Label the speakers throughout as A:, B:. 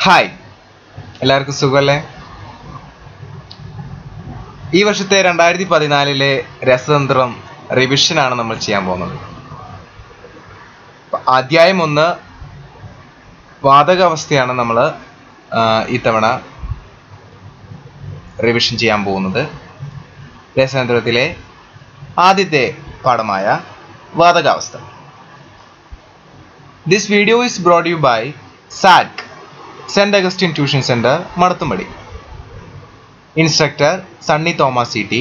A: Hi, എല്ലാവർക്കും സുഖമല്ലേ? ഈ വർഷത്തെ 2014 രസതന്ത്രം റിവിഷനാണ് നമ്മൾ ചെയ്യാൻ പോകുന്നത്. അധ്യായം 1 വാതകാവസ്ഥയാണ് നമ്മൾ ഈ തവണ റിവിഷൻ ചെയ്യാൻ പോകുന്നത്. രസതന്ത്രത്തിലെ ആദ്യത്തെ പാഠമായ വാതകാവസ്ഥ. This video is brought to you by SAC, St. Augustine Tuition Center, Madathumpady. Instructor Sunny Thomas CT,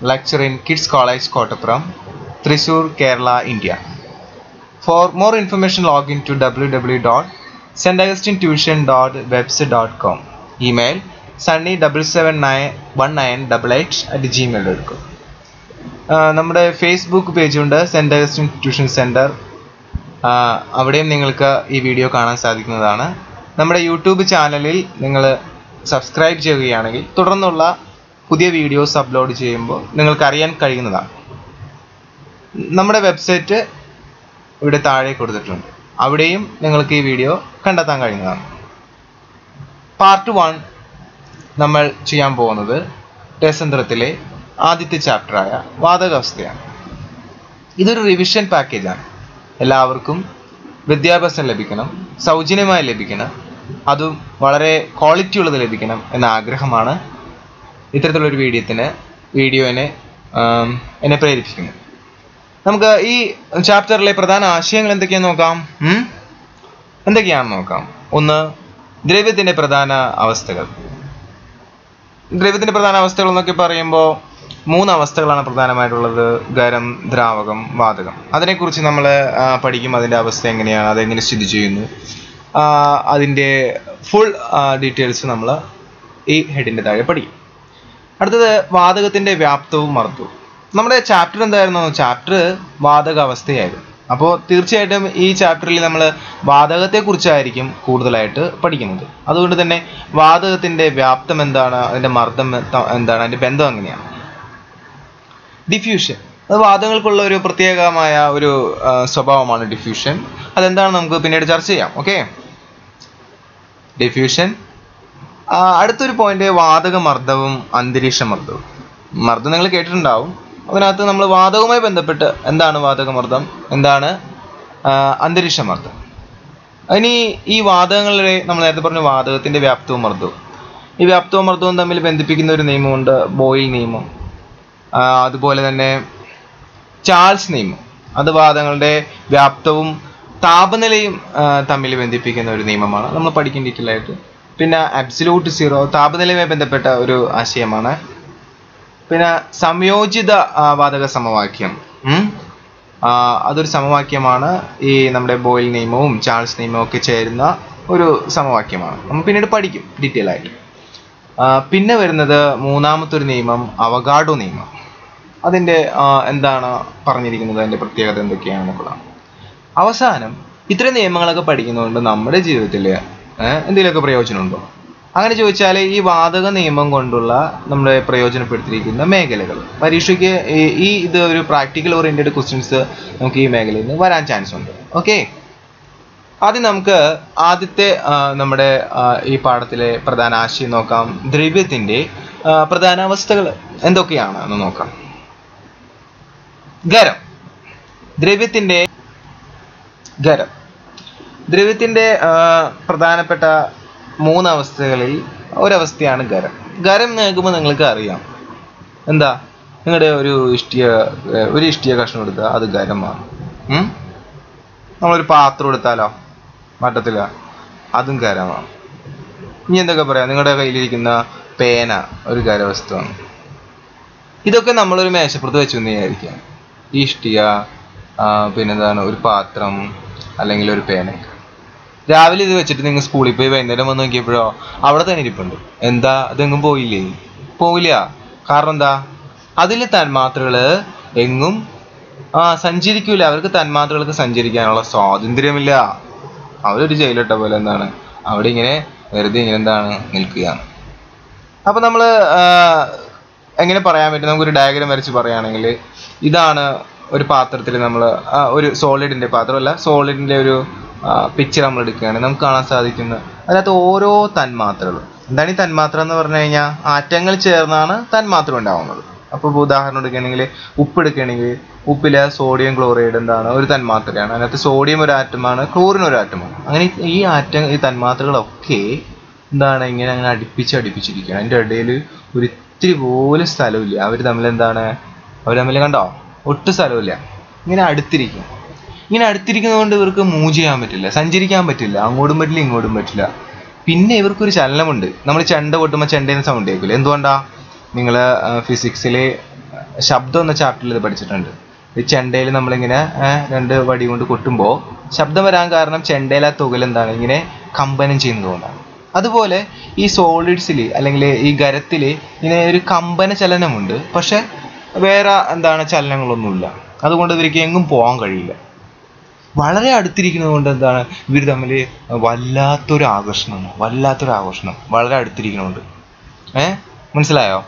A: lecturer in Kids College, Kottappuram, Thrissur, Kerala, India. For more information, log in to www.staugustintuition.website.com. Email sunny7791988@gmail.com. നമ്മുടെ Facebook പേജുണ്ട്, Saint Augustine tuition centre. അവിടെയും നിങ്ങൾക്ക് ഈ video കാണാൻ സാധിക്കുന്നതാണ്. നമ്മുടെ YouTube ചാനലിൽ നിങ്ങൾ സബ്സ്ക്രൈബ് ചെയ്യുകയാണെങ്കിൽ തുടർന്നുള്ള പുതിയ വീഡിയോസ് അപ്ലോഡ് ചെയ്യുമ്പോൾ നിങ്ങൾക്ക് അറിയാൻ കഴിയുന്നതാണ്. നമ്മുടെ വെബ്സൈറ്റ് ഇവിടെ താഴെ കൊടുത്തിട്ടുണ്ട്, അവിടെയും നിങ്ങൾക്ക് ഈ വീഡിയോ കണ്ടെത്താൻ കഴിയുന്നതാണ്. പാർട്ട് 1 നമ്മൾ ചെയ്യാൻ പോകുന്നത് രസതന്ത്രത്തിലെ ആദ്യത്തെ ചാപ്റ്ററായ വാതകാവസ്ഥയാണ്. ഇതൊരു റിവിഷൻ പാക്കേജാണ്. എല്ലാവർക്കും വിദ്യാഭ്യാസം ലഭിക്കണം, സൗജന്യമായി ലഭിക്കണം, അതും വളരെ ക്വാളിറ്റി ഉള്ളത് ലഭിക്കണം എന്ന ആഗ്രഹമാണ് ഇത്തരത്തിലുള്ളൊരു വീഡിയോനെ എന്നെ പ്രേരിപ്പിക്കുന്നത്. നമുക്ക് ഈ ചാപ്റ്ററിലെ പ്രധാന ആശയങ്ങൾ എന്തൊക്കെയാണെന്ന് നോക്കാം. 1. ദ്രവ്യത്തിൻ്റെ പ്രധാന അവസ്ഥകൾ. ദ്രവ്യത്തിൻ്റെ പ്രധാന അവസ്ഥകൾ എന്നൊക്കെ പറയുമ്പോൾ 3 അവസ്ഥകളാണ് പ്രധാനമായിട്ടുള്ളത്: ഖരം, ദ്രാവകം, വാതകം. അതിനെക്കുറിച്ച് നമ്മൾ പഠിക്കും. അതിൻ്റെ അവസ്ഥ എങ്ങനെയാണ്, അതെങ്ങനെ സ്ഥിതി ചെയ്യുന്നു, അതിൻ്റെ ഫുൾ ഡീറ്റെയിൽസ് നമ്മൾ ഈ ഹെഡിൻ്റെ താഴെ പഠിക്കും. അടുത്തത് വാതകത്തിൻ്റെ വ്യാപ്തവും മർദ്ദവും. നമ്മുടെ ചാപ്റ്റർ എന്തായിരുന്നു? ചാപ്റ്റർ വാതകാവസ്ഥയായിരുന്നു. അപ്പോൾ തീർച്ചയായിട്ടും ഈ ചാപ്റ്ററിൽ നമ്മൾ വാതകത്തെക്കുറിച്ചായിരിക്കും കൂടുതലായിട്ട് പഠിക്കുന്നത്. അതുകൊണ്ട് തന്നെ വാതകത്തിൻ്റെ വ്യാപ്തം എന്താണ്, അതിൻ്റെ മർദ്ദം എന്താണ്, അതിൻ്റെ ബന്ധം എങ്ങനെയാണ്. ഡിഫ്യൂഷൻ, അത് വാതകങ്ങൾക്കുള്ള ഒരു പ്രത്യേകമായ ഒരു സ്വഭാവമാണ് ഡിഫ്യൂഷൻ. അതെന്താണ് നമുക്ക് പിന്നീട് ചർച്ച ചെയ്യാം. Okay, diffusion. അടുത്തൊരു പോയിന്റ് വാതക മർദ്ദവും അന്തരീക്ഷ മർദ്ദവും. മർദ്ദം നിങ്ങൾ കേട്ടിട്ടുണ്ടാവും. അതിനകത്ത് നമ്മൾ വാതകവുമായി ബന്ധപ്പെട്ട് എന്താണ് വാതകമർദ്ദം, എന്താണ് അന്തരീക്ഷ മർദ്ദം. ഇനി ഈ വാതകങ്ങളിലെ നമ്മൾ നേരത്തെ പറഞ്ഞ വാതകത്തിൻ്റെ വ്യാപ്തവും മർദ്ദവും, ഈ വ്യാപ്തവും മർദ്ദവും തമ്മിൽ ബന്ധിപ്പിക്കുന്ന ഒരു നിയമമുണ്ട്, ബോയിൽ നിയമം. അതുപോലെ തന്നെ ചാൾസ് നിയമം, അത് വാതകങ്ങളുടെ വ്യാപ്തവും താപനിലയും തമ്മിൽ ബന്ധിപ്പിക്കുന്ന ഒരു നിയമമാണ്, നമ്മൾ പഠിക്കും ഡീറ്റെയിൽ ആയിട്ട്. പിന്നെ അബ്സല്യൂട്ട് സീറോ, താപനിലയുമായി ബന്ധപ്പെട്ട ഒരു ആശയമാണ്. പിന്നെ സംയോജിത വാതക സമവാക്യം, അതൊരു സമവാക്യമാണ്. ഈ നമ്മുടെ ബോയിൽ നിയമവും ചാൾസ് നിയമവും ഒക്കെ ചേരുന്ന ഒരു സമവാക്യമാണ്, നമ്മൾ പിന്നീട് പഠിക്കും ഡീറ്റെയിൽ ആയിട്ട്. പിന്നെ വരുന്നത് 3ാമത്തെ നിയമം, അവഗാഡോ നിയമം. അതിൻ്റെ എന്താണ് പറഞ്ഞിരിക്കുന്നത്, അതിൻ്റെ പ്രത്യേകത എന്തൊക്കെയാണെന്നുള്ളതാണ്. അവസാനം ഇത്തരം നിയമങ്ങളൊക്കെ പഠിക്കുന്നതുകൊണ്ട് നമ്മുടെ ജീവിതത്തിൽ എന്തെങ്കിലുമൊക്കെ പ്രയോജനമുണ്ടോ? അങ്ങനെ ചോദിച്ചാൽ ഈ വാതക നിയമം കൊണ്ടുള്ള നമ്മുടെ പ്രയോജനപ്പെടുത്തിയിരിക്കുന്ന മേഖലകൾ പരീക്ഷയ്ക്ക് ഇത് ഒരു പ്രാക്ടിക്കൽ ഓറിയൻറ്റഡ് ക്വസ്റ്റ്യൻസ് നമുക്ക് ഈ മേഖലയിൽ നിന്ന് വരാൻ ചാൻസ് ഉണ്ട്. ഓക്കെ, ആദ്യം നമുക്ക് ആദ്യത്തെ നമ്മുടെ ഈ പാഠത്തിലെ പ്രധാന ആശയം നോക്കാം. ദ്രവ്യത്തിൻ്റെ പ്രധാന അവസ്ഥകൾ എന്തൊക്കെയാണ് എന്ന് നോക്കാം. ഖരം. ദ്രവ്യത്തിൻ്റെ പ്രധാനപ്പെട്ട 3 അവസ്ഥകളിൽ ഒരവസ്ഥയാണ് ഖരം. ഖരം കേൾക്കുമ്പോൾ നിങ്ങൾക്ക് അറിയാം എന്താ, നിങ്ങളുടെ ഒരു ഇഷ്ടിക കഷ്ണം എടുത്താൽ അത് ഖരമാണ്. നമ്മളൊരു പാത്രം എടുത്താലോ, മട്ടത്തില, അതും ഖരമാണ്. ഇനി എന്തൊക്കെ പറയാം, നിങ്ങളുടെ കയ്യിലിരിക്കുന്ന പേന ഒരു ഖരവസ്തുവാണ്. ഇതൊക്കെ നമ്മളൊരു മേശപ്പുറത്ത് വെച്ചു എന്ന് വിചാരിക്കാം. ഈ ഇഷ്ടിക, പിന്നെന്താണ് ഒരു പാത്രം അല്ലെങ്കിൽ ഒരു പേനയൊക്കെ. രാവിലെ ഇത് വെച്ചിട്ട് നിങ്ങൾ സ്കൂളിൽ പോയി വൈകുന്നേരം വന്ന് നോക്കിയപ്പോഴോ അവിടെ തന്നെ ഇരിപ്പുണ്ട്. എന്താ, അതെങ്ങും പോവില്ല. കാരണം എന്താ, അതിൽ തന്മാത്രകൾ എങ്ങും സഞ്ചരിക്കൂല. അവർക്ക് തന്മാത്രകൾക്ക് സഞ്ചരിക്കാനുള്ള സ്വാതന്ത്ര്യമില്ല. അവരൊരു ജയിലിട്ട പോലെ എന്താണ് അവിടെ ഇങ്ങനെ വെറുതെ ഇങ്ങനെ നിൽക്കുകയാണ്. അപ്പം നമ്മൾ എങ്ങനെ പറയാൻ പറ്റും, നമുക്കൊരു ഡയഗ്രാം വരച്ച് പറയുകയാണെങ്കിൽ ഇതാണ് ഒരു പാത്രത്തിൽ നമ്മൾ ഒരു സോളിഡിൻ്റെ പാത്രമല്ല സോളിഡിൻ്റെ ഒരു പിക്ചർ നമ്മൾ എടുക്കുകയാണെങ്കിൽ നമുക്ക് കാണാൻ സാധിക്കുന്നത് അതിനകത്ത് ഓരോ തന്മാത്രകളും എന്താണ് ഈ തന്മാത്ര എന്ന് പറഞ്ഞു കഴിഞ്ഞാൽ ആറ്റങ്ങൾ ചേർന്നാണ് തന്മാത്ര ഉണ്ടാവുന്നത്. അപ്പോൾ ഉദാഹരണം എടുക്കുകയാണെങ്കിൽ ഉപ്പ് എടുക്കുകയാണെങ്കിൽ ഉപ്പിലെ സോഡിയം ക്ലോറൈഡ് എന്താണ് ഒരു തന്മാത്രയാണ്. അതിനകത്ത് സോഡിയം ഒരു ആറ്റമാണ്, ക്ലോറിൻ ഒരു ആറ്റമാണ്. അങ്ങനെ ഈ തന്മാത്രകളൊക്കെ എന്താണ് ഇങ്ങനെ അങ്ങനെ അടുപ്പിച്ചിരിക്കുകയാണ്. അതിൻ്റെ ഇടയിൽ ഒരു ഇത്തിരി പോലും സ്ഥലമില്ല. അവർ തമ്മിൽ കണ്ടോ ഒട്ടും സ്ഥലമില്ല. ഇങ്ങനെ അടുത്തിരിക്കുന്നത് കൊണ്ട് ഇവർക്ക് മൂവ് ചെയ്യാൻ പറ്റില്ല, സഞ്ചരിക്കാൻ പറ്റില്ല, അങ്ങോട്ടും പറ്റില്ല ഇങ്ങോട്ടും പറ്റില്ല. പിന്നെ ഇവർക്കൊരു ചലനമുണ്ട്. നമ്മൾ ചെണ്ട കൊട്ടുമ്പോൾ ചെണ്ടേന്ന് സൗണ്ട് കേൾക്കില്ല. എന്തുകൊണ്ടാ? നിങ്ങൾ ഫിസിക്സിൽ ശബ്ദം എന്ന ചാപ്റ്ററിൽ ഇത് പഠിച്ചിട്ടുണ്ട്. ഈ ചെണ്ടയിൽ നമ്മളിങ്ങനെ 2 വടി കൊണ്ട് കൊട്ടുമ്പോൾ ശബ്ദം വരാൻ കാരണം ചെണ്ടയിലെ തുകൽ എന്താണ് ഇങ്ങനെ കമ്പനം ചെയ്യുന്നതുകൊണ്ടാണ്. അതുപോലെ ഈ സോളിഡ്സിൽ അല്ലെങ്കിൽ ഈ ഖരത്തിൽ ഇങ്ങനെ ഒരു കമ്പന ചലനമുണ്ട്, പക്ഷെ വേറെ ചലനങ്ങളൊന്നുമില്ല. അതുകൊണ്ട് ഇവർക്ക് എങ്ങും പോകാൻ കഴിയില്ല. വളരെ അടുത്തിരിക്കുന്നത് കൊണ്ട് ഇവർ തമ്മിൽ വല്ലാത്തൊരു ആകർഷണം വളരെ അടുത്തിരിക്കുന്നുണ്ട്. മനസ്സിലായോ?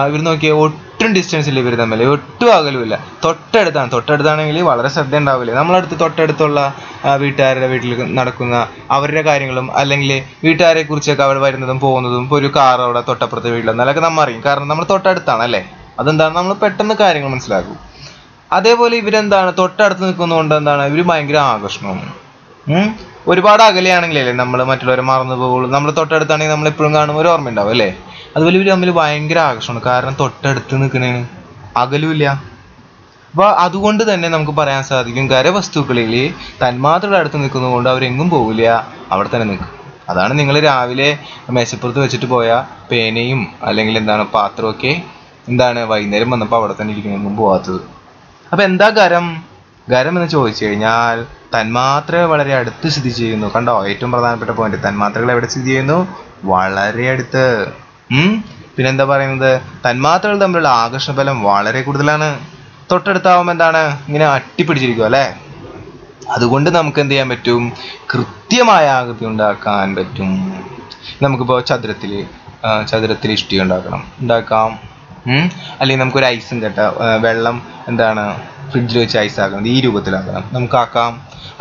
A: ഇവർ നോക്കിയാൽ ഒട്ടും ഡിസ്റ്റൻസില്ല, ഇവർ തമ്മിൽ ഒട്ടും അകലുമില്ല. തൊട്ടടുത്താണെങ്കിൽ വളരെ ശ്രദ്ധ ഉണ്ടാവില്ലേ. നമ്മളടുത്ത് തൊട്ടടുത്തുള്ള വീട്ടുകാരുടെ വീട്ടിൽ നടക്കുന്ന അവരുടെ കാര്യങ്ങളും അല്ലെങ്കിൽ വീട്ടുകാരെ കുറിച്ചൊക്കെ അവർ വരുന്നതും പോകുന്നതും, ഇപ്പോൾ ഒരു കാർ അവിടെ തൊട്ടപ്പുറത്തെ വീട്ടിൽ അതൊക്കെ നമ്മൾ അറിയും, കാരണം നമ്മൾ തൊട്ടടുത്താണ് അല്ലേ. നമ്മൾ പെട്ടെന്ന് കാര്യങ്ങൾ മനസ്സിലാക്കും. അതേപോലെ തൊട്ടടുത്ത് നിൽക്കുന്നതുകൊണ്ട് ഇവർ ഭയങ്കര ആകർഷണമാണ്. ഒരുപാട് അകലെയാണെങ്കിലല്ലേ നമ്മൾ മറ്റുള്ളവരെ മറന്നു പോകുള്ളൂ. നമ്മൾ തൊട്ടടുത്താണെങ്കിൽ നമ്മൾ എപ്പോഴും കാണുമ്പോൾ ഒരു ഓർമ്മ ഉണ്ടാവും അല്ലേ. അതുപോലെ ഇവർ തമ്മിൽ ഭയങ്കര ആകർഷണമാണ്, കാരണം തൊട്ടടുത്ത് നിൽക്കുന്നതിന് അകലുമില്ല. അപ്പോൾ അതുകൊണ്ട് തന്നെ നമുക്ക് പറയാൻ സാധിക്കും ഖരവസ്തുക്കളിൽ തന്മാത്രയുടെ അടുത്ത് നിൽക്കുന്നതുകൊണ്ട് അവരെങ്ങും പോവില്ല, അവിടെ തന്നെ നിൽക്കും. അതാണ് നിങ്ങൾ രാവിലെ മേശപ്പുറത്ത് വെച്ചിട്ട് പോയ പേനയും അല്ലെങ്കിൽ പാത്രമൊക്കെ വൈകുന്നേരം വന്നപ്പോൾ അവിടെ തന്നെ ഇരിക്കുന്നൊന്നും പോകാത്തത്. അപ്പം എന്താ ഖരം എന്ന് ചോദിച്ചു കഴിഞ്ഞാൽ തന്മാത്ര വളരെ അടുത്ത് സ്ഥിതി ചെയ്യുന്നു. കണ്ടോ, ഏറ്റവും പ്രധാനപ്പെട്ട പോയിന്റ്, തന്മാത്രകൾ എവിടെ സ്ഥിതി ചെയ്യുന്നു? വളരെ അടുത്ത്. പിന്നെന്താ പറയുന്നത്? തന്മാത്രകൾ തമ്മിലുള്ള ആകർഷണ ബലം വളരെ കൂടുതലാണ്. തൊട്ടടുത്താവുമ്പോൾ ഇങ്ങനെ അട്ടിപ്പിടിച്ചിരിക്കും അല്ലേ. അതുകൊണ്ട് നമുക്ക് എന്ത് ചെയ്യാൻ പറ്റും? കൃത്യമായ ആകൃതി ഉണ്ടാക്കാൻ പറ്റും. നമുക്കിപ്പോൾ ചതുരത്തിൽ ഇഷ്ടിക ഉണ്ടാക്കാം. അല്ലെങ്കിൽ നമുക്കൊരു ഐസും വെള്ളം ഫ്രിഡ്ജിൽ വെച്ച് ഐസാക്കണം, ഈ രൂപത്തിലാക്കണം, നമുക്കാക്കാം.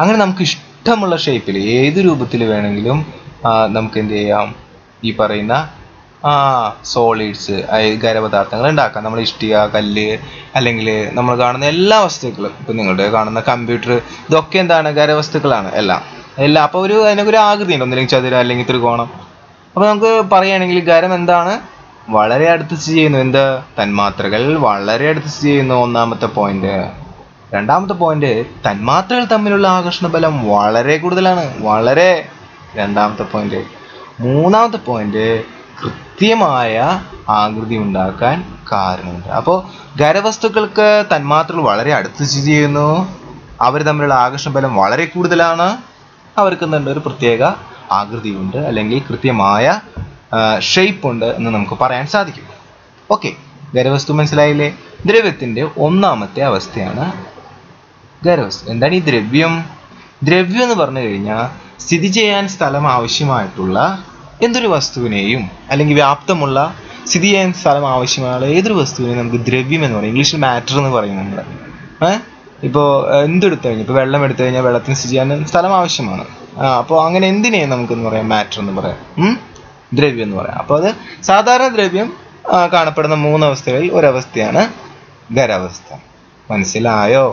A: അങ്ങനെ നമുക്ക് ഇഷ്ടമുള്ള ഷേപ്പിൽ ഏത് രൂപത്തിൽ വേണമെങ്കിലും നമുക്ക് എന്ത് ചെയ്യാം? ഈ പറയുന്ന സോളിഡ്സ് ഖരപദാർത്ഥങ്ങൾ ഉണ്ടാക്കാം. നമ്മൾ ഇഷ്ടിക, കല്ല് അല്ലെങ്കിൽ നമ്മൾ കാണുന്ന എല്ലാ വസ്തുക്കളും, ഇപ്പം നിങ്ങളുടെ കാണുന്ന കമ്പ്യൂട്ടർ, ഇതൊക്കെ ഖരവസ്തുക്കളാണ് എല്ലാം. അപ്പോൾ അതിനൊക്കെ ഒരു ആകൃതി ഉണ്ട്, ഒന്നില്ലെങ്കിൽ ചതുരം അല്ലെങ്കിൽ ത്രികോണം. അപ്പോൾ നമുക്ക് പറയുകയാണെങ്കിൽ ഖരം വളരെ അടുത്ത് സ്ഥിതി ചെയ്യുന്നു. തന്മാത്രകൾ വളരെ അടുത്ത് സ്ഥിതി ചെയ്യുന്നു. ഒന്നാമത്തെ പോയിന്റ്. രണ്ടാമത്തെ പോയിന്റ്, തന്മാത്രകൾ തമ്മിലുള്ള ആകർഷണ ബലം വളരെ കൂടുതലാണ്. രണ്ടാമത്തെ പോയിന്റ്. മൂന്നാമത്തെ പോയിന്റ്, കൃത്യമായ ആകൃതി ഉണ്ടാക്കാൻ കാരണമുണ്ട്. അപ്പോൾ ഖരവസ്തുക്കൾക്ക് തന്മാത്രകൾ വളരെ അടുത്ത് സ്ഥിതി ചെയ്യുന്നു. അവർ തമ്മിലുള്ള ആകർഷണ ബലം വളരെ കൂടുതലാണ്. അവർക്ക് ഒരു പ്രത്യേക ആകൃതിയുണ്ട് അല്ലെങ്കിൽ കൃത്യമായ ഷേപ്പ് ഉണ്ട് എന്ന് നമുക്ക് പറയാൻ സാധിക്കും. ഓക്കെ, ഖരവസ്തു മനസ്സിലായില്ലേ? ദ്രവ്യത്തിൻ്റെ ഒന്നാമത്തെ അവസ്ഥയാണ് ഖരവസ്തു. എന്താണ് ഈ ദ്രവ്യം? ദ്രവ്യം എന്ന് പറഞ്ഞു കഴിഞ്ഞാൽ സ്ഥിതി ചെയ്യാൻ സ്ഥലം ആവശ്യമായിട്ടുള്ള എന്തൊരു വസ്തുവിനെയും അല്ലെങ്കിൽ വ്യാപ്തമുള്ള സ്ഥിതി ചെയ്യാൻ സ്ഥലം ആവശ്യമായ ഏതൊരു വസ്തുവിനെയും നമുക്ക് ദ്രവ്യം എന്ന് പറയും. ഇംഗ്ലീഷിൽ മാറ്റർ എന്ന് പറയും നമ്മൾ. ഇപ്പോൾ എന്തെടുത്തു കഴിഞ്ഞാൽ, ഇപ്പോൾ വെള്ളം എടുത്തു കഴിഞ്ഞാൽ വെള്ളത്തിന് സ്ഥിതി ചെയ്യാൻ സ്ഥലം ആവശ്യമാണ്. അപ്പോൾ അങ്ങനെ എന്തിനേയും നമുക്കെന്ന് പറയാം? മാറ്റർ എന്ന് പറയാം, ദ്രവ്യം എന്ന് പറയാം. അപ്പോൾ അത് സാധാരണ ദ്രവ്യം കാണപ്പെടുന്ന 3 അവസ്ഥകളിൽ ഒരവസ്ഥയാണ് ഖരാവസ്ഥ. മനസ്സിലായോ?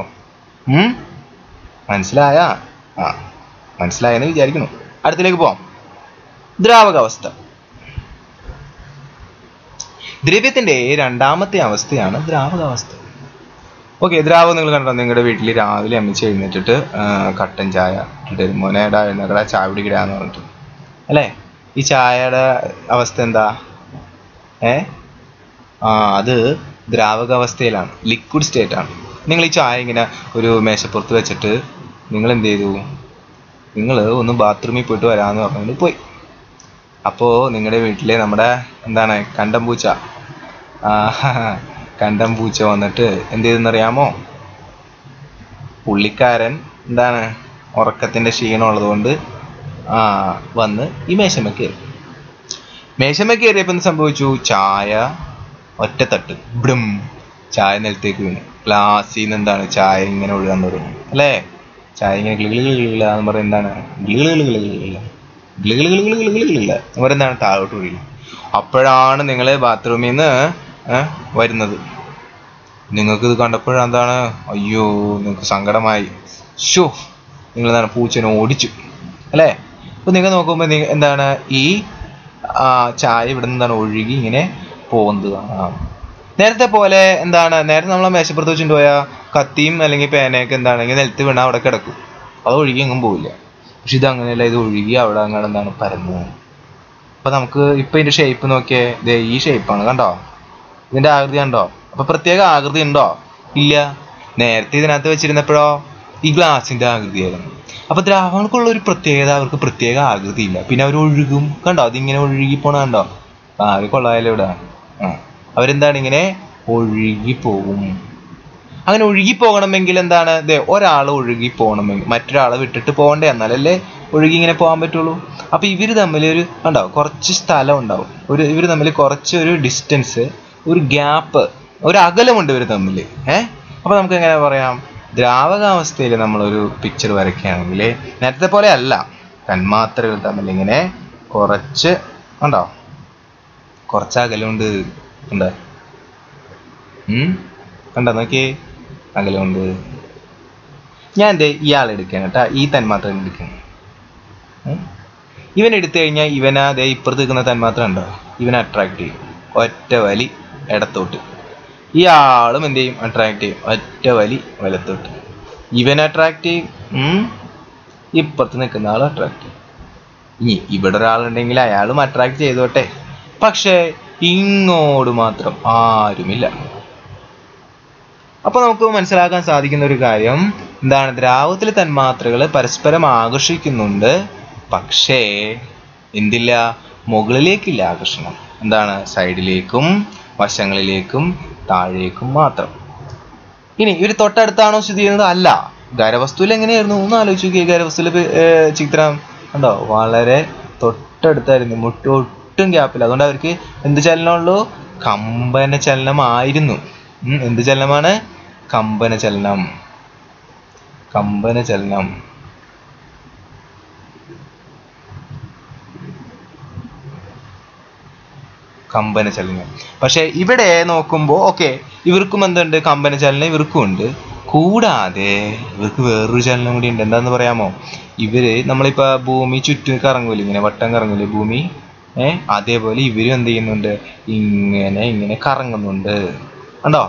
A: മനസ്സിലായെന്ന് വിചാരിക്കുന്നു. അടുത്തിലേക്ക് പോവാം. ദ്രാവകാവസ്ഥ. ദ്രവ്യത്തിന്റെ രണ്ടാമത്തെ അവസ്ഥയാണ് ദ്രാവകാവസ്ഥ. ഓക്കെ, ദ്രാവകം നിങ്ങൾ കണ്ടോ? നിങ്ങളുടെ വീട്ടിൽ രാവിലെ അമ്മിച്ച് എഴുന്നേറ്റിട്ട് കട്ടൻ ചായ ഇട്ട് മോനേടാ എഴുന്നേക്കടാ ചായ കുടിക്കിടാന്ന് പറഞ്ഞിട്ട് അല്ലേ? ഈ ചായയുടെ അവസ്ഥ എന്താ? അത് ദ്രാവകാവസ്ഥയിലാണ്, ലിക്വിഡ് സ്റ്റേറ്റ് ആണ്. നിങ്ങൾ ഈ ചായ ഇങ്ങനെ ഒരു മേശപ്പുറത്ത് വെച്ചിട്ട് നിങ്ങൾ എന്ത് ചെയ്തു? നിങ്ങൾ ഒന്ന് ബാത്റൂമിൽ പോയിട്ട് വരാമെന്ന് പറഞ്ഞുകൊണ്ട് പോയി. അപ്പോൾ നിങ്ങളുടെ വീട്ടിലെ നമ്മുടെ കണ്ടം പൂച്ച വന്നിട്ട് എന്ത് ചെയ്തെന്നറിയാമോ? പുള്ളിക്കാരൻ ഉറക്കത്തിൻ്റെ ക്ഷീണം ഉള്ളതുകൊണ്ട് വന്ന് ഈ മേശമ്മ കയറിയപ്പോൾ എന്ത് സംഭവിച്ചു? ചായ ഒറ്റത്തട്ട് ബ്ലും, ചായ നിലത്തേക്ക് വീണു. ഗ്ലാസ്സിൽ നിന്ന് എന്താണ് ചായ ഇങ്ങനെ ഒഴുകാൻ തുടങ്ങും അല്ലേ? ചായ ഇങ്ങനെ ഗ്ലിഗിളില്ല എന്ന് പറയുന്നത് എന്താണ്? ഗ്ലിഗിളില്ല ഗ്ലിഗിളില്ല എന്ന് പറയുന്നത് എന്താണ്? താഴോട്ട് ഒഴുകി. അപ്പോഴാണ് നിങ്ങൾ ബാത്റൂമിൽ നിന്ന് വരുന്നത്. നിങ്ങൾക്ക് ഇത് കണ്ടപ്പോഴെന്താണ്? അയ്യോ, നിങ്ങൾക്ക് സങ്കടമായി. ഷോ, നിങ്ങൾ എന്താണ് പൂച്ചനെ ഓടിച്ചു അല്ലേ? അപ്പോൾ നിങ്ങൾ നോക്കുമ്പോൾ എന്താണ് ഈ ചായ ഇവിടെ നിന്ന് എന്താണ് ഒഴുകി ഇങ്ങനെ പോകുന്നത് കാണാം. നേരത്തെ പോലെ എന്താണ്, നേരത്തെ നമ്മൾ മേശപ്പുറത്ത് വെച്ചിട്ട് പോയാൽ കത്തിയും അല്ലെങ്കിൽ പേനയൊക്കെ എന്താണെങ്കിൽ നിലത്ത് വീണാൽ അവിടെ കിടക്കും, അത് ഒഴുകി എങ്ങും പോവില്ല. പക്ഷെ ഇത് അങ്ങനെയല്ല, ഇത് ഒഴുകി അവിടെ അങ്ങനെ എന്താണ് പരന്നു. അപ്പം നമുക്ക് ഇപ്പം ഇതിൻ്റെ ഷേപ്പ് നോക്കിയേ, ഇതേ ഈ ഷേപ്പാണ്, കണ്ടോ? ഇതിൻ്റെ ആകൃതി കണ്ടോ? അപ്പം പ്രത്യേക ആകൃതി ഉണ്ടോ? ഇല്ല. നേരത്തെ ഇതിനകത്ത് വെച്ചിരുന്നപ്പോഴോ ഈ ഗ്ലാസിൻ്റെ ആകൃതിയായിരുന്നു. അപ്പം ദ്രാവകങ്ങൾക്കുള്ള ഒരു പ്രത്യേകത, അവർക്ക് പ്രത്യേക ആകൃതി ഇല്ല. പിന്നെ അവർ ഒഴുകും, കണ്ടോ? അതിങ്ങനെ ഒഴുകി പോണ കണ്ടോ? ആകെ കൊള്ളായാലും ഇവിടെ അവരെന്താണ് ഇങ്ങനെ ഒഴുകി പോകും. അങ്ങനെ ഒഴുകി പോകണമെങ്കിൽ എന്താണ്, ഒരാൾ ഒഴുകി പോകണമെങ്കിൽ മറ്റൊരാളെ വിട്ടിട്ട് പോകണ്ടേ, എന്നാലല്ലേ ഒഴുകി ഇങ്ങനെ പോകാൻ പറ്റുള്ളൂ. അപ്പോൾ ഇവർ തമ്മിൽ ഒരു ഉണ്ടാവും, കുറച്ച് സ്ഥലം ഉണ്ടാവും, ഇവർ തമ്മിൽ കുറച്ച് ഒരു ഡിസ്റ്റൻസ്, ഒരു ഗ്യാപ്പ്, ഒരു അകലമുണ്ട് ഇവർ തമ്മിൽ. അപ്പോൾ നമുക്ക് എങ്ങനെ പറയാം? ദ്രാവകാവസ്ഥയിൽ നമ്മളൊരു പിക്ചർ വരയ്ക്കുകയാണെങ്കിൽ നേരത്തെ പോലെ അല്ല, തന്മാത്രകൾ തമ്മിൽ ഇങ്ങനെ കുറച്ച് ഉണ്ടോ, കുറച്ച് അകലമുണ്ട്. ഉണ്ട്, കണ്ടോ? നോക്കിയേ, അകലമുണ്ട്. ഞാൻ ഇയാൾ എടുക്കണം കേട്ടാ, ഈ തന്മാത്ര എടുക്കണം. ഇവൻ എടുത്തു കഴിഞ്ഞാൽ ഇവനാ ഇപ്പുറത്ത് നിൽക്കുന്ന തന്മാത്ര ഉണ്ടോ, ഇവനെ അട്രാക്ട് ചെയ്യും, ഒറ്റ വലി ഇടത്തോട്ട്. ഇയാളും എന്ത് ചെയ്യും? അട്രാക്ട് ചെയ്യും, ഒറ്റ വലി വലത്തോട്ട്. ഇവൻ അട്രാക്ട് ചെയ്യും, ഇപ്പുറത്ത് നിൽക്കുന്ന ആൾ അട്രാക്ട് ചെയ്യും. ഇനി ഇവിടെ ഒരാളുണ്ടെങ്കിൽ അയാളും അട്രാക്ട് ചെയ്തോട്ടെ, പക്ഷേ ഇങ്ങോട്ട് മാത്രം ആരുമില്ല. അപ്പോൾ നമുക്ക് മനസ്സിലാക്കാൻ സാധിക്കുന്ന ഒരു കാര്യം എന്താണ്? ദ്രാവകത്തിലെ തന്മാത്രകൾ പരസ്പരം ആകർഷിക്കുന്നുണ്ട്, പക്ഷേ എന്തില്ല? മുകളിലേക്കില്ല ആകർഷണം. എന്താണ്? സൈഡിലേക്കും വശങ്ങളിലേക്കും താഴേക്കും മാത്രം. ഇനി ഇവർ തൊട്ടടുത്താണോ സ്ഥിതി ചെയ്യുന്നത്? അല്ല. ഖരവസ്തുവിൽ എങ്ങനെയായിരുന്നു ഒന്ന് ആലോചിച്ച് നോക്കിയേ. ഖരവസ്തുവിൽ ചിത്രം കണ്ടോ, വളരെ തൊട്ടടുത്തായിരുന്നു, ഒട്ടും ഗ്യാപ്പില്ല. അതുകൊണ്ട് അവർക്ക് എന്ത് ചലനമുള്ളൂ? കമ്പന ചലനമായിരുന്നു. എന്ത് ചലനമാണ്? കമ്പന ചലനം. കമ്പന ചലനം. കമ്പന ചലനം. പക്ഷെ ഇവിടെ നോക്കുമ്പോൾ ഓക്കെ, ഇവർക്കും എന്തുണ്ട്? കമ്പന ചലനം ഇവർക്കും ഉണ്ട്. കൂടാതെ ഇവർക്ക് വേറൊരു ചലനം കൂടി ഉണ്ട്. എന്താന്ന് പറയാമോ? ഇവര് നമ്മളിപ്പോൾ ഭൂമി ചുറ്റും കറങ്ങൂല, ഇങ്ങനെ വട്ടം കറങ്ങൂലേ ഭൂമി, അതേപോലെ ഇവരും എന്ത് ചെയ്യുന്നുണ്ട്? ഇങ്ങനെ ഇങ്ങനെ കറങ്ങുന്നുണ്ട്. കണ്ടോ?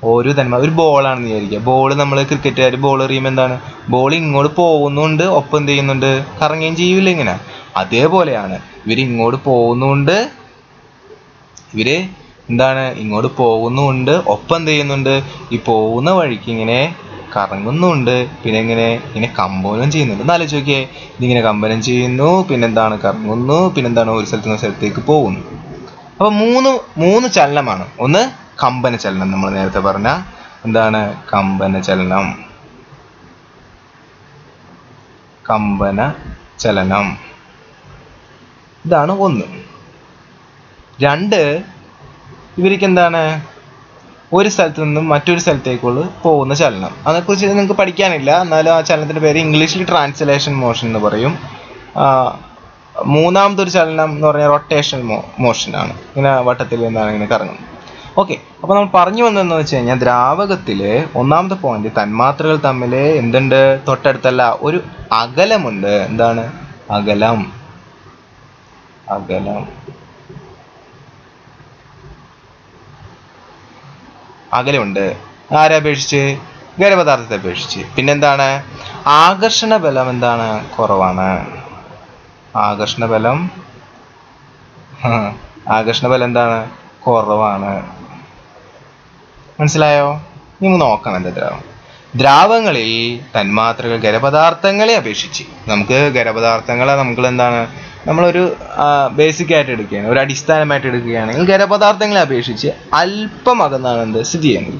A: ഓരോ തന്മാത്ര, ഒരു ബോളാണെന്ന് വിചാരിക്കുക. ബോൾ നമ്മൾ ക്രിക്കറ്റുകാർ ബോൾ എറിയുമ്പോൾ എന്താണ്? ബോൾ ഇങ്ങോട്ട് പോകുന്നുണ്ട്, ഒപ്പം എന്ത് ചെയ്യുന്നുണ്ട്? കറങ്ങുകയും ചെയ്യൂല ഇങ്ങനെ. അതേപോലെയാണ് ഇവർ ഇങ്ങോട്ട് പോകുന്നുണ്ട്, ഇവര് എന്താണ്? ഇങ്ങോട്ട് പോകുന്നുണ്ട്, ഒപ്പം എന്ത് ചെയ്യുന്നുണ്ട്? ഈ പോകുന്ന വഴിക്ക് ഇങ്ങനെ കറങ്ങുന്നുണ്ട്, പിന്നെ ഇങ്ങനെ കമ്പനം ചെയ്യുന്നുണ്ട്. ഒന്ന് ആലോചിച്ച് നോക്കിയേ, ഇതിങ്ങനെ കമ്പനം ചെയ്യുന്നു, പിന്നെന്താണ്? കറങ്ങുന്നു, പിന്നെന്താണ്? ഒരു സ്ഥലത്ത് നിന്ന് സ്ഥലത്തേക്ക് പോകുന്നു. അപ്പൊ മൂന്ന് ചലനമാണ്. ഒന്ന് കമ്പന ചലനം, നമ്മൾ നേരത്തെ പറഞ്ഞ എന്താണ്? കമ്പന ചലനം. കമ്പന ചലനം ഇതാണ് ഒന്ന്. രണ്ട്, ഇവർക്ക് എന്താണ്? ഒരു സ്ഥലത്ത് നിന്നും മറ്റൊരു സ്ഥലത്തേക്കുള്ള പോകുന്ന ചലനം. അതിനെക്കുറിച്ച് നിങ്ങൾക്ക് പഠിക്കാനില്ല, എന്നാലും ആ ചലനത്തിൻ്റെ പേര് ഇംഗ്ലീഷിൽ ട്രാൻസ്ലേഷൻ മോഷൻ എന്ന് പറയും. മൂന്നാമത്തെ ഒരു ചലനം എന്ന് പറഞ്ഞാൽ റൊട്ടേഷൻ മോഷനാണ്. ഇങ്ങനെ വട്ടത്തിൽ എന്താണ് ഇങ്ങനെ കറങ്ങുന്നത്. ഓക്കെ, അപ്പോൾ നമ്മൾ പറഞ്ഞു വന്നതെന്ന് വെച്ച് കഴിഞ്ഞാൽ ദ്രാവകത്തിലെ ഒന്നാമത്തെ പോയിന്റ്, തന്മാത്രകൾ തമ്മിൽ എന്തുണ്ട്? തൊട്ടടുത്തല്ല, ഒരു അകലമുണ്ട്. എന്താണ്? അകലം. അകലം. അകലമുണ്ട്. ആരെ അപേക്ഷിച്ച്? ഖരപദാർത്ഥത്തെ അപേക്ഷിച്ച്. പിന്നെന്താണ്? ആകർഷണ ബലം എന്താണ്? കുറവാണ്. ആകർഷണ ബലം എന്താണ്? കുറവാണ്. മനസ്സിലായോ? നിങ്ങൾ നോക്കണം. എന്താ ദ്രാവകങ്ങളിൽ തന്മാത്രകൾ ഖരപദാർത്ഥങ്ങളെ അപേക്ഷിച്ച്, നമുക്ക് ഖരപദാർത്ഥങ്ങളെ എന്താണ് നമ്മളൊരു ബേസിക് ആയിട്ട് എടുക്കുകയാണ്, ഒരു അടിസ്ഥാനമായിട്ട് എടുക്കുകയാണെങ്കിൽ ഖരപദാർത്ഥങ്ങളെ അപേക്ഷിച്ച് അല്പം അകന്നാണ് എന്ത് സ്ഥിതി ചെയ്യുന്നത്.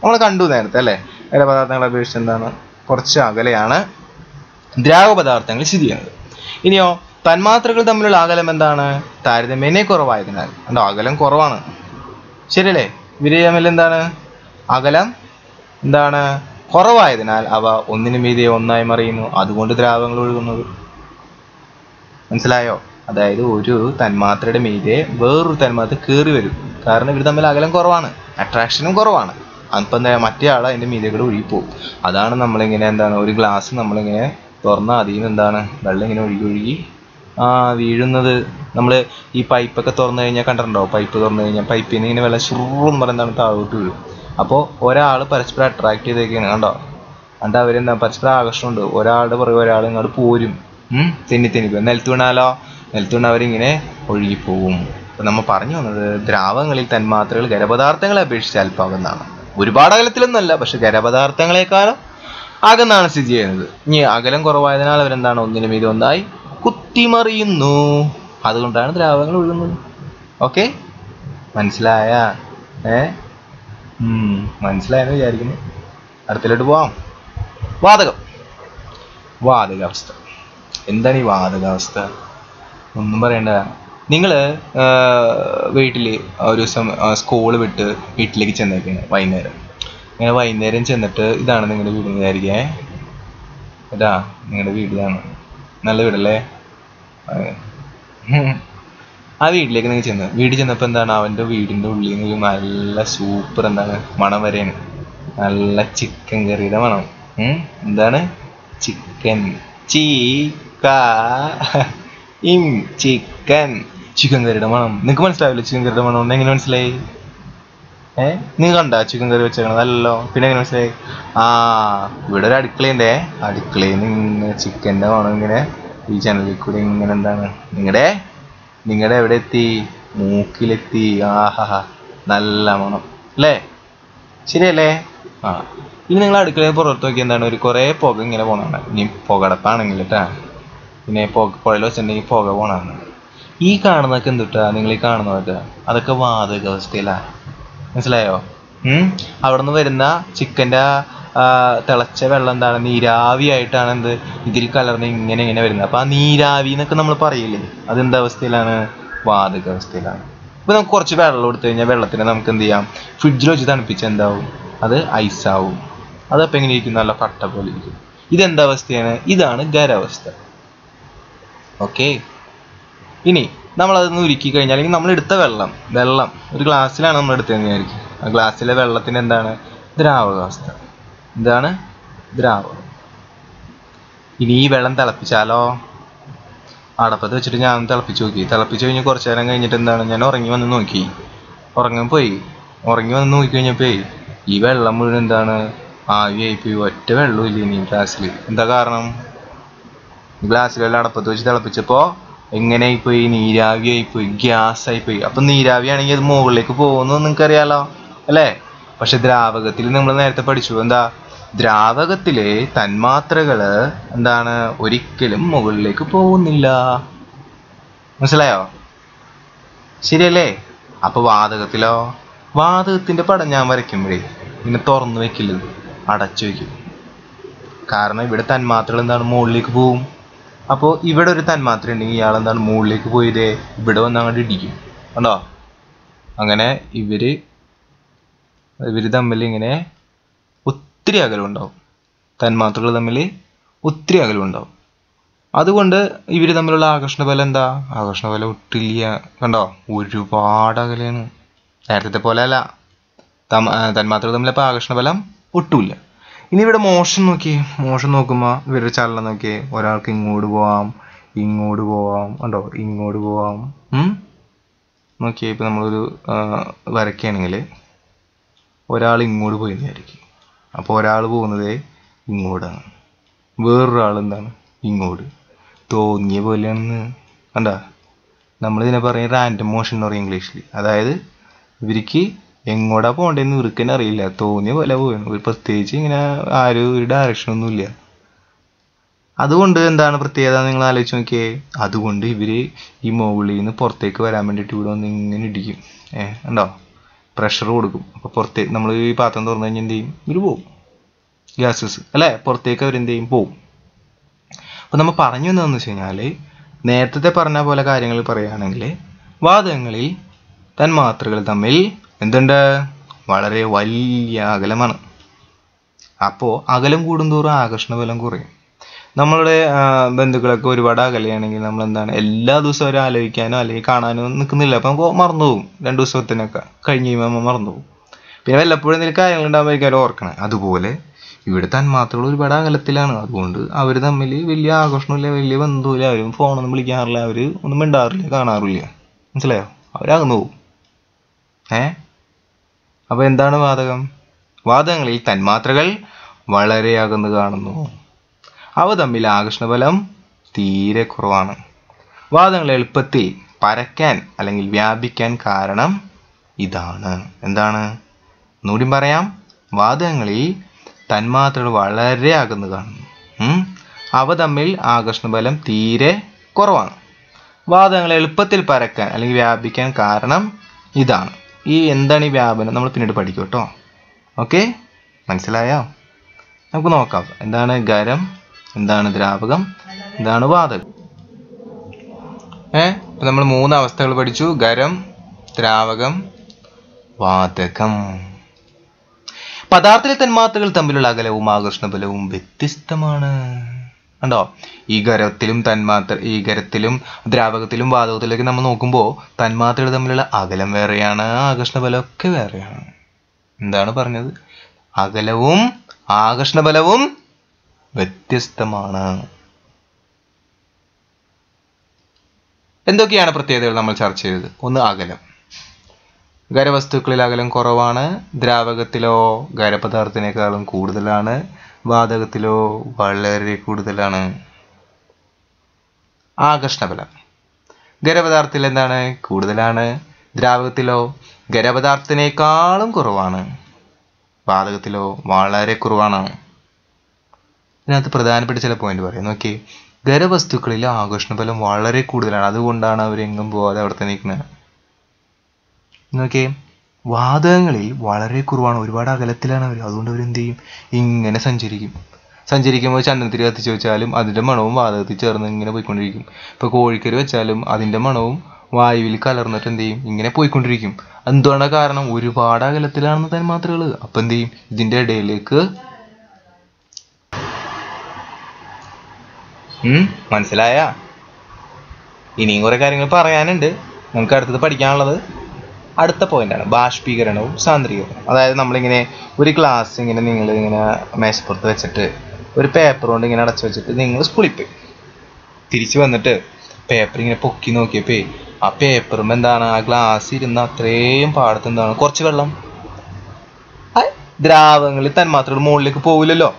A: നമ്മൾ കണ്ടു നേരത്തെ അല്ലേ? ഖരപദാർത്ഥങ്ങളെ അപേക്ഷിച്ച് എന്താണ്? കുറച്ച് അകലെയാണ് ദ്രാവക പദാർത്ഥങ്ങൾ സ്ഥിതി ചെയ്യുന്നത്. ഇനിയോ തന്മാത്രകൾ തമ്മിലുള്ള അകലം എന്താണ്? താരതമ്യേന കുറവായതിനാൽ. കണ്ടോ, അകലം കുറവാണ്. ശരിയല്ലേ? ഇവര് തമ്മിൽ എന്താണ്? അകലം എന്താണ് കുറവായതിനാൽ അവ ഒന്നിനു മീതെ ഒന്നായി മറിയുന്നു. അതുകൊണ്ട് ദ്രാവകങ്ങൾ ഒഴുകുന്നത്. മനസ്സിലായോ? അതായത് ഒരു തന്മാത്രയുടെ മീതെ വേറൊരു തന്മാത്ര കയറി വരും. കാരണം ഇവർ തമ്മിൽ അകലം കുറവാണ്, അട്രാക്ഷനും കുറവാണ്. അപ്പം മറ്റേ ആൾ അതിൻ്റെ മീതെ കൂടെ ഒഴുകിപ്പോവും. അതാണ് നമ്മളിങ്ങനെ എന്താണ് ഒരു ഗ്ലാസ് നമ്മളിങ്ങനെ തുറന്നാൽ അതിൽ നിന്ന് എന്താണ് വെള്ളം ഇങ്ങനെ ഒഴുകി വീഴുന്നത്. നമ്മൾ ഈ പൈപ്പൊക്കെ തുറന്നു കഴിഞ്ഞാൽ കണ്ടിട്ടുണ്ടോ? പൈപ്പ് തുറന്നു കഴിഞ്ഞാൽ പൈപ്പിൽ നിന്ന് ഇങ്ങനെ വെള്ളം ചുറൂന്ന് പറയുന്നതാണ് താഴോട്ട് വീഴും. അപ്പോൾ ഒരാൾ പരസ്പരം അട്രാക്ട് ചെയ്തേക്കാണ്, കണ്ടോ? എന്നിട്ട് അവരെന്താ പരസ്പരം ആകർഷണമുണ്ട്. ഒരാളുടെ പുറകെ ഒരാൾ ഇങ്ങോട്ട് പോരും. തെന്നി നിലത്ത് വീണാലോ? നിലത്ത് വീണാൽ അവരിങ്ങനെ ഒഴുകിപ്പോവും. അപ്പം നമ്മൾ പറഞ്ഞു വന്നത് ദ്രാവകങ്ങളിൽ തന്മാത്രകൾ ഖരപദാർത്ഥങ്ങളെ അപേക്ഷിച്ച് അല്പം അകന്നാണ്. ഒരുപാട് അകലത്തിലൊന്നുമല്ല, പക്ഷെ ഖരപദാർത്ഥങ്ങളെക്കാളും അകന്നാണ് സ്ഥിതി ചെയ്യുന്നത്. ഇനി അകലം കുറവായതിനാൽ അവരെന്താണ് ഒന്നിനു മീതെ ഒന്നായി കുത്തിമറിയുന്നു. അതുകൊണ്ടാണ് ദ്രാവകങ്ങൾ ഒഴുകുന്നത്. ഓക്കെ, മനസ്സിലായ? മനസ്സിലായെന്ന് വിചാരിക്കുന്നു. അടുത്തിലോട്ട് പോവാം. വാതകാവസ്ഥ. എന്താണ് ഈ വാതകാവസ്ഥ? ഒന്നും പറയണ്ട. നിങ്ങൾ വീട്ടിൽ ഒരു ദിവസം സ്കൂൾ വിട്ട് വീട്ടിലേക്ക് ചെന്നേക്കാണ് വൈകുന്നേരം. ഇങ്ങനെ വൈകുന്നേരം ചെന്നിട്ട് ഇതാണ് നിങ്ങളുടെ വീട് വിചാരിക്കേ. ഇതാ നിങ്ങളുടെ വീട്, ഇതാണ് നല്ല വീടല്ലേ. ആ വീട്ടിലേക്ക് നിങ്ങൾ വീട്ടിൽ ചെന്നപ്പോൾ എന്താണ് അവൻ്റെ വീടിൻ്റെ ഉള്ളിൽ നിന്ന് നല്ല സൂപ്പർ എന്താണ് മണം വരെയാണ്. നല്ല ചിക്കൻ കറിയുടെ മണം. എന്താണ്? ചിക്കൻ ചിക്കൻ കറിയുടെ മണം. നിങ്ങൾക്ക് മനസ്സിലാവില്ല ചിക്കൻ കറിയുടെ മണം? എങ്ങനെ മനസ്സിലായി? നിങ്ങൾ കണ്ട ചിക്കൻ കറി വെച്ചേക്കണതല്ലോ, പിന്നെ എങ്ങനെ മനസ്സിലായി? ഇവിടെ ഒരു അടുക്കളയുണ്ടേ. അടുക്കളയിൽ നിന്ന് ഇങ്ങനെ ചിക്കൻ്റെ മണം ഇങ്ങനെ ഈ ജനലിൽ കൂടി ഇങ്ങനെ എന്താണ് നിങ്ങളുടെ എവിടെ എത്തി? മൂക്കിലെത്തി. നല്ല മണം അല്ലേ? ശരിയല്ലേ? ഇനി നിങ്ങൾ അടുക്കളയിൽ പുറത്ത് നോക്കി എന്താണ് ഒരു കുറേ പുക ഇങ്ങനെ പോകണതാണ്. ഇനി പുകടപ്പാണെങ്കിൽ കേട്ടാ, പിന്നെ പുഴയിൽ വെച്ചിട്ടുണ്ടെങ്കിൽ പുക പോകണതാണ്. ഈ കാണുന്നതൊക്കെ എന്തുട്ടാ? നിങ്ങൾ ഈ കാണുന്നതൊക്കെ അതൊക്കെ വാതകാവസ്ഥയിലാണ്. മനസ്സിലായോ? അവിടെ നിന്ന് വരുന്ന ചിക്കൻ്റെ തിളച്ച വെള്ളം എന്താണ് നീരാവിയായിട്ടാണ് ഇതിൽ കലർന്ന് ഇങ്ങനെ വരുന്നത്. അപ്പം ആ നീരാവി എന്നൊക്കെ നമ്മൾ പറയില്ലേ, അതെന്താ അവസ്ഥയിലാണ്? വാതകാവസ്ഥയിലാണ്. ഇപ്പം നമുക്ക് കുറച്ച് വെള്ളം എടുത്തു കഴിഞ്ഞാൽ വെള്ളത്തിനെ നമുക്ക് എന്ത് ചെയ്യാം? ഫ്രിഡ്ജിൽ വെച്ച് തണുപ്പിച്ച് എന്താവും? അത് ഐസാവും. അതപ്പം എങ്ങനെ ഇരിക്കും? നല്ല കട്ട പോലെ ഇരിക്കും. ഇതെന്താ അവസ്ഥയാണ്? ഇതാണ് ഖരാവസ്ഥ. ഓക്കെ, ഇനി നമ്മളതൊന്ന് ഉരുക്കി കഴിഞ്ഞാൽ, അല്ലെങ്കിൽ നമ്മൾ എടുത്ത വെള്ളം ഒരു ഗ്ലാസ്സിലാണ് നമ്മൾ എടുത്തതെന്ന് വിചാരിക്കും. ആ ഗ്ലാസ്സിലെ വെള്ളത്തിന് എന്താണ്? ദ്രാവകാവസ്ഥ. എന്താണ്? ദ്രാവകം. ഇനി ഈ വെള്ളം തിളപ്പിച്ചാലോ? അടപ്പത്ത് വെച്ചിട്ട് ഞാൻ തിളപ്പിച്ച് കഴിഞ്ഞ് കുറച്ച് നേരം കഴിഞ്ഞിട്ട് എന്താണ്, ഞാൻ ഉറങ്ങി വന്ന് നോക്കിക്കഴിഞ്ഞപ്പോൾ ഈ വെള്ളം മുഴുവൻ എന്താണ്? ആവിയായിപ്പോയി. ഒറ്റ വെള്ളവും ഇല്ല ഇനി ഗ്ലാസ്സിൽ. എന്താ കാരണം? ഗ്ലാസ്സിലെല്ലാം അടപ്പത്ത് വെച്ച് തിളപ്പിച്ചപ്പോൾ എങ്ങനെയായിപ്പോയി? നീരാവിയായിപ്പോയി, ഗ്യാസായിപ്പോയി. അപ്പം നീരാവിയാണെങ്കിൽ അത് മുകളിലേക്ക് പോകുമെന്ന് നിങ്ങൾക്കറിയാലോ അല്ലേ? പക്ഷെ ദ്രാവകത്തിൽ നമ്മൾ നേരത്തെ പഠിച്ചു എന്താ? ദ്രാവകത്തിലെ തന്മാത്രകൾ എന്താണ്? ഒരിക്കലും മുകളിലേക്ക് പോകുന്നില്ല. മനസ്സിലായോ? ശരിയല്ലേ? അപ്പോൾ വാതകത്തിലോ? വാതകത്തിൻ്റെ പടം ഞാൻ വരയ്ക്കുമ്പോഴേ ഇങ്ങനെ തുറന്നു വെക്കില്ല, അടച്ചു വെക്കും. കാരണം ഇവിടെ തന്മാത്രകൾ എന്താണ്? മുകളിലേക്ക് പോവും. അപ്പോൾ ഇവിടെ ഒരു തന്മാത്ര ഉണ്ടെങ്കിൽ ഇയാൾ എന്താണ്? മുകളിലേക്ക് പോയതേ ഇവിടെ വന്ന് അങ്ങോട്ട് ഇടിക്കും. കണ്ടോ? അങ്ങനെ ഇവര് തമ്മിൽ ഇങ്ങനെ ഒത്തിരി അകലമുണ്ടാവും. തന്മാത്രകൾ തമ്മിൽ ഒത്തിരി അകലമുണ്ടാവും. അതുകൊണ്ട് ഇവർ തമ്മിലുള്ള ആകർഷണ ബലം എന്താ? ആകർഷണ ബലം ഒട്ടില്ല. കണ്ടോ? ഒരുപാട് അകലെയാണ്. നേരത്തെ പോലെ അല്ല. തന്മാത്രകൾ തമ്മിലപ്പോൾ ആകർഷണ ബലം ഒട്ടുമില്ല. ഇനി ഇവിടെ മോഷൻ നോക്കുമ്പോൾ ഇവരുടെ ചലനം നോക്കിയേ. ഒരാൾക്ക് ഇങ്ങോട്ട് പോവാം. കണ്ടോ? ഇങ്ങോട്ട് പോവാം. നോക്കിയേ, ഇപ്പം നമ്മളൊരു വരയ്ക്കുകയാണെങ്കിൽ ഒരാൾ ഇങ്ങോട്ട് പോയി വിചാരിക്കും. അപ്പോൾ ഒരാൾ പോകുന്നത് ഇങ്ങോട്ടാണ്, വേറൊരാൾ എന്താണ്? ഇങ്ങോട്ട്. തോന്നിയ പോലെയാണെന്ന് കണ്ട. നമ്മളിതിനെ പറയും റാൻഡം മോഷൻ എന്ന് പറയും ഇംഗ്ലീഷിൽ. അതായത് ഇവർക്ക് എങ്ങോട്ടാ പോകേണ്ടതെന്ന് ഇവർക്ക് തന്നെ അറിയില്ല, തോന്നിയ പോലെ പോവുകയാണ്. ഒരു പ്രത്യേകിച്ച് ഇങ്ങനെ ഒരു ഡയറക്ഷനൊന്നുമില്ല. അതുകൊണ്ട് എന്താണ് പ്രത്യേകത നിങ്ങൾ ആലോചിച്ച് നോക്കിയേ. അതുകൊണ്ട് ഇവർ ഈ മുകളിൽ നിന്ന് പുറത്തേക്ക് വരാൻ വേണ്ടിയിട്ട് ഇവിടെ വന്ന് ഇങ്ങനെ ഇടിക്കും. ഉണ്ടോ? പ്രഷർ കൊടുക്കും. അപ്പോൾ പുറത്തേക്ക് നമ്മൾ ഈ പാത്രം തുറന്നു കഴിഞ്ഞാൽ എന്ത് ചെയ്യും? ഇവർ പോവും. ഗ്യാസസ് അല്ലേ? പുറത്തേക്ക് അവരെന്ത് ചെയ്യും? പോവും. അപ്പോൾ നമ്മൾ പറഞ്ഞു വന്നതെന്ന് വെച്ച് കഴിഞ്ഞാൽ, നേരത്തെ പറഞ്ഞ പോലെ കാര്യങ്ങൾ പറയുകയാണെങ്കിൽ വാതകങ്ങളിൽ തന്മാത്രകൾ തമ്മിൽ എന്തുണ്ട്? വളരെ വലിയ അകലമാണ്. അപ്പോൾ അകലം കൂടുന്തോറും ആകർഷണ ബലം കുറയും. നമ്മളുടെ ബന്ധുക്കളൊക്കെ ഒരുപാട് അകലെയാണെങ്കിൽ നമ്മൾ എന്താണ് എല്ലാ ദിവസവും അവരെ ആലോചിക്കാനോ അല്ലെങ്കിൽ കാണാനോ നിൽക്കുന്നില്ല. അപ്പം നമുക്ക് മറന്നു പോകും. 2 ദിവസത്തിനൊക്കെ കഴിഞ്ഞ് കഴിയുമ്പോൾ നമ്മൾ മറന്നു പോകും. പിന്നെ വല്ലപ്പോഴും എന്തെങ്കിലും കാര്യങ്ങളുണ്ടാകുമ്പോഴേക്കും ഓർക്കണേ. അതുപോലെ ഇവിടെ തന്മാത്രകൾ ഒരുപാട് അകലത്തിലാണ്. അതുകൊണ്ട് അവർ തമ്മിൽ വലിയ ആകർഷണമില്ല, വലിയ ബന്ധമില്ല. അവരും ഫോണൊന്നും വിളിക്കാറില്ല, അവർ ഒന്നും മിണ്ടാറില്ല, കാണാറില്ല. മനസ്സിലായോ? അവരകന്നു പോകും. അപ്പോൾ എന്താണ് വാതകം? വാതകങ്ങളിൽ തന്മാത്രകൾ വളരെ അകന്ന് കാണുന്നു. അവ തമ്മിൽ ആകർഷണബലം തീരെ കുറവാണ്. വാതകങ്ങൾ എളുപ്പത്തിൽ പരക്കാൻ അല്ലെങ്കിൽ വ്യാപിക്കാൻ കാരണം ഇതാണ്. എന്താണ്? ഒന്നുകൂടി പറയാം. വാതകങ്ങളിൽ തന്മാത്രകൾ വളരെ അകന്ന് കാണുന്നു. അവ തമ്മിൽ ആകർഷണബലം തീരെ കുറവാണ്. വാതകങ്ങൾ എളുപ്പത്തിൽ പരക്കാൻ അല്ലെങ്കിൽ വ്യാപിക്കാൻ കാരണം ഇതാണ്. എന്താണ് ഈ വ്യാപനം? നമ്മൾ പിന്നീട് പഠിക്കും കേട്ടോ. ഓക്കെ, മനസ്സിലായോ? നമുക്ക് നോക്കാം. എന്താണ് ഖരം, എന്താണ് ദ്രാവകം, എന്താണ് വാതകം. ഇപ്പം നമ്മൾ 3 അവസ്ഥകൾ പഠിച്ചു: ഖരം, ദ്രാവകം, വാതകം. പദാർത്ഥത്തിലെ തന്മാത്രകൾ തമ്മിലുള്ള അകലവും ആകർഷണ ബലവും വ്യത്യസ്തമാണ്. കണ്ടോ? ഈ ഖരത്തിലും ദ്രാവകത്തിലും വാതകത്തിലേക്ക് നമ്മൾ നോക്കുമ്പോൾ തന്മാത്രകൾ തമ്മിലുള്ള അകലം വേറെയാണ്, ആകർഷണ ബലമൊക്കെ വേറെയാണ്. എന്താണ് പറഞ്ഞത്? അകലവും ആകർഷണ ബലവും വ്യത്യസ്തമാണ്. എന്തൊക്കെയാണ് പ്രത്യേകതകൾ നമ്മൾ ചർച്ച ചെയ്തത്? ഒന്ന്, അകലം. ഖരവസ്തുക്കളിൽ അകലം കുറവാണ്. ദ്രാവകത്തിലോ ഖരപദാർത്ഥത്തിനേക്കാളും കൂടുതലാണ്. വാതകത്തിലോ വളരെ കൂടുതലാണ്. ആകർഷണബലം ഖരപദാർത്ഥത്തിൽ എന്താണ്? കൂടുതലാണ്. ദ്രാവകത്തിലോ ഖരപദാർത്ഥത്തിനേക്കാളും കുറവാണ്. വാതകത്തിലോ വളരെ കുറവാണ്. ഇതിനകത്ത് പ്രധാനപ്പെട്ട ചില പോയിന്റ് പറയാം. നോക്കി, ഖരവസ്തുക്കളിൽ ആകർഷണബലം വളരെ കൂടുതലാണ്. അതുകൊണ്ടാണ് അവരെങ്ങും പോകാതെ അവിടെ തന്നെ നിൽക്കുന്നത്. നോക്കിയേ, വാതകങ്ങളിൽ വളരെ കുറവാണ്. ഒരുപാട് അകലത്തിലാണ് അവർ. അതുകൊണ്ട് അവരെന്ത് ചെയ്യും? ഇങ്ങനെ സഞ്ചരിക്കുമ്പോൾ ചന്ദനത്തിരി കത്തിച്ച് വെച്ചാലും അതിൻ്റെ മണവും വാതകത്തിൽ ചേർന്ന് ഇങ്ങനെ പോയിക്കൊണ്ടിരിക്കും. ഇപ്പോൾ കോഴിക്കറി വെച്ചാലും അതിൻ്റെ മണവും വായുവിൽ കലർന്നിട്ട് എന്ത് ചെയ്യും? ഇങ്ങനെ പോയിക്കൊണ്ടിരിക്കും. എന്താണ് കാരണം? ഒരുപാട് അകലത്തിലാണ് തന്മാത്രകൾ. അപ്പം എന്ത് ചെയ്യും? ഇതിൻ്റെ ഇടയിലേക്ക് മനസ്സിലായ? ഇനിയും കുറെ കാര്യങ്ങൾ പറയാനുണ്ട്. നമുക്ക് അടുത്തത് പഠിക്കാനുള്ളത് അടുത്ത പോയിന്റാണ് ബാഷ്പീകരണവും സാന്ദ്രീകരണവും. അതായത് നമ്മളിങ്ങനെ ഒരു ഗ്ലാസ് നിങ്ങളിങ്ങനെ മേശപ്പുറത്ത് വെച്ചിട്ട് ഒരു പേപ്പർ കൊണ്ട് ഇങ്ങനെ അടച്ചു വെച്ചിട്ട് നിങ്ങൾ സ്കൂളിൽ പോയി തിരിച്ചു വന്നിട്ട് പേപ്പർ ഇങ്ങനെ പൊക്കി നോക്കിയപ്പോ ആ പേപ്പറും എന്താണ്, ആ ഗ്ലാസ് ഇരുന്ന അത്രയും പാടത്ത് എന്താണ്, കുറച്ച് വെള്ളം. ദ്രാവകങ്ങളിൽ തന്മാത്രകൾ മുകളിലേക്ക് പോകില്ലല്ലോ,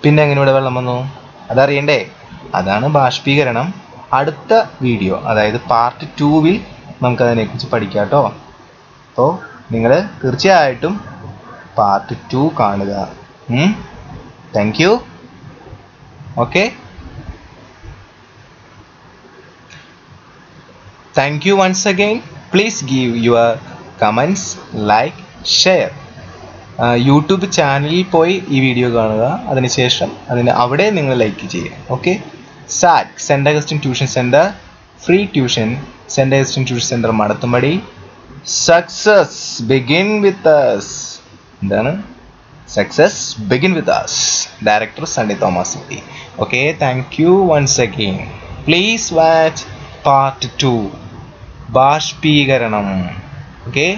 A: പിന്നെ എങ്ങനെ ഇവിടെ വെള്ളം വന്നു? അതറിയണ്ടേ? അതാണ് ബാഷ്പീകരണം. അടുത്ത വീഡിയോ, അതായത് പാർട്ട് 2-ൽ നമുക്കതിനെക്കുറിച്ച് പഠിക്കാം കേട്ടോ. അപ്പോൾ നിങ്ങൾ തീർച്ചയായിട്ടും പാർട്ട് 2 കാണുക. Thank you. Okay, thank you once again. Please give your comments, like, share. YouTube ചാനലിൽ പോയി ഈ വീഡിയോ കാണുക. അതിനുശേഷം അവിടെ നിങ്ങൾ ലൈക്ക് ചെയ്യുക. ഓക്കെ. സാറ്റ്, Saint Augustine tuition centre, free tuition, Saint Augustine tuition centre Madathumpady. Success begin with us. എന്താണ്? Success begin with us. Director Sunny Thomas city. Okay, thank you once again. Please watch part 2, ബാഷ്പീകരണം. Okay.